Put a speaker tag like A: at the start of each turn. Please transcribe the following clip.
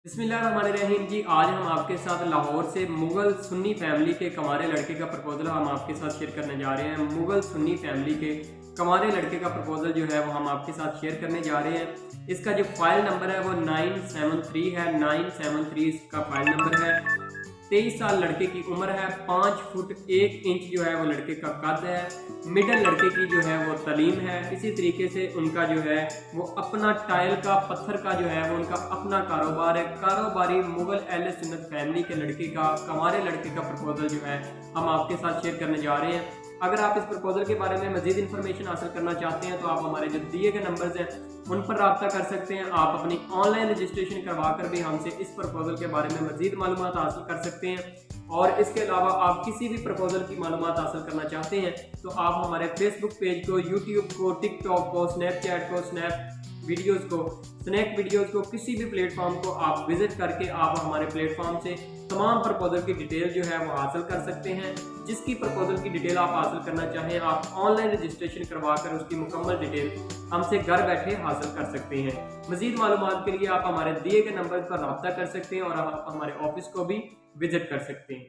A: बिस्मिल्लाहिर्रहमानिर्रहीम जी। आज हम आपके साथ लाहौर से मुग़ल सुन्नी फैमिली के कंवारे लड़के का प्रपोज़ल हम आपके साथ शेयर करने जा रहे हैं। मुग़ल सुन्नी फैमिली के कंवारे लड़के का प्रपोज़ल जो है वो हम आपके साथ शेयर करने जा रहे हैं। इसका जो फाइल नंबर है वो 973 है। 973 इसका फाइल नंबर है। 23 साल लड़के की उम्र है। 5 फुट 1 इंच जो है वो लड़के का कद है। मिडल लड़के की जो है वो तालीम है। इसी तरीके से उनका जो है वो अपना टाइल का पत्थर का जो है वो उनका अपना कारोबार है। कारोबारी मुग़ल अहले सुन्नत फैमिली के लड़के का कंवारे लड़के का प्रपोज़ल जो है हम आपके साथ शेयर करने जा रहे हैं। अगर आप इस प्रपोज़ल के बारे में मज़ीद इन्फॉर्मेशन हासिल करना चाहते हैं तो आप हमारे जो दिए गए नंबर्स हैं उन पर रब्ता कर सकते हैं। आप अपनी ऑनलाइन रजिस्ट्रेशन करवा कर भी हमसे इस प्रपोज़ल के बारे में मज़ीद मालूमात हासिल कर सकते हैं। और इसके अलावा आप किसी भी प्रपोज़ल की मालूमात हासिल करना चाहते हैं तो आप हमारे फेसबुक पेज को, यूट्यूब को, टिकटॉक को, स्नैपचैट को, स्नैक वीडियोज़ को, किसी भी प्लेटफॉर्म को आप विजिट करके आप हमारे प्लेटफॉर्म से तमाम प्रपोज़ल की डिटेल जो है वो हासिल कर सकते हैं। जिसकी प्रपोज़ल की डिटेल आप हासिल करना चाहें आप ऑनलाइन रजिस्ट्रेशन करवा कर उसकी मुकम्मल डिटेल हमसे घर बैठे हासिल कर सकते हैं। मज़ीद मालूमात के लिए आप हमारे दिए गए नंबर पर रब्ता कर सकते हैं और आप हमारे ऑफिस को भी विजिट कर सकते हैं।